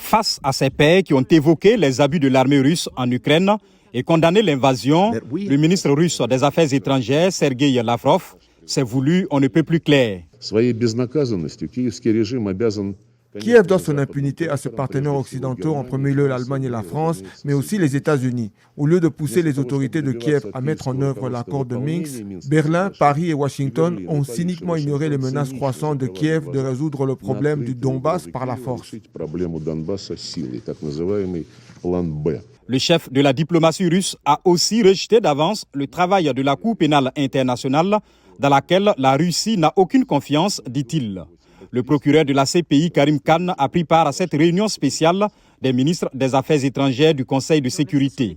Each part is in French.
Face à ces pairs qui ont évoqué les abus de l'armée russe en Ukraine et condamné l'invasion, le ministre russe des Affaires étrangères, Sergueï Lavrov, s'est voulu on ne peut plus clair. Kiev doit son impunité à ses partenaires occidentaux, en premier lieu l'Allemagne et la France, mais aussi les États-Unis. Au lieu de pousser les autorités de Kiev à mettre en œuvre l'accord de Minsk, Berlin, Paris et Washington ont cyniquement ignoré les menaces croissantes de Kiev de résoudre le problème du Donbass par la force. Le chef de la diplomatie russe a aussi rejeté d'avance le travail de la Cour pénale internationale dans laquelle la Russie n'a aucune confiance, dit-il. Le procureur de la CPI, Karim Khan, a pris part à cette réunion spéciale des ministres des Affaires étrangères du Conseil de sécurité.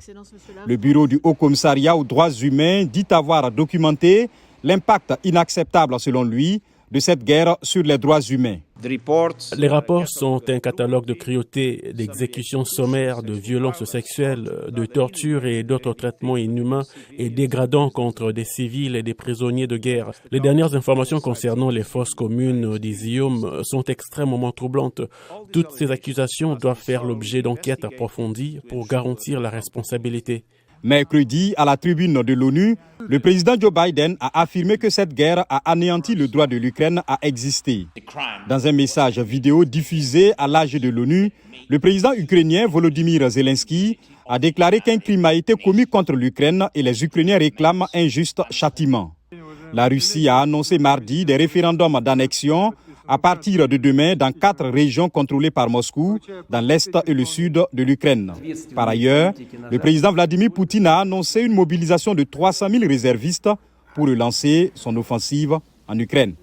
Le bureau du Haut Commissariat aux droits humains dit avoir documenté l'impact inacceptable, selon lui, de cette guerre sur les droits humains. Les rapports sont un catalogue de cruautés, d'exécutions sommaires, de violences sexuelles, de tortures et d'autres traitements inhumains et dégradants contre des civils et des prisonniers de guerre. Les dernières informations concernant les fosses communes d'Izium sont extrêmement troublantes. Toutes ces accusations doivent faire l'objet d'enquêtes approfondies pour garantir la responsabilité. Mercredi, à la tribune de l'ONU, le président Joe Biden a affirmé que cette guerre a anéanti le droit de l'Ukraine à exister. Dans un message vidéo diffusé à l'âge de l'ONU, le président ukrainien Volodymyr Zelensky a déclaré qu'un crime a été commis contre l'Ukraine et les Ukrainiens réclament un juste châtiment. La Russie a annoncé mardi des référendums d'annexion à partir de demain dans 4 régions contrôlées par Moscou, dans l'est et le sud de l'Ukraine. Par ailleurs, le président Vladimir Poutine a annoncé une mobilisation de 300 000 réservistes pour relancer son offensive en Ukraine.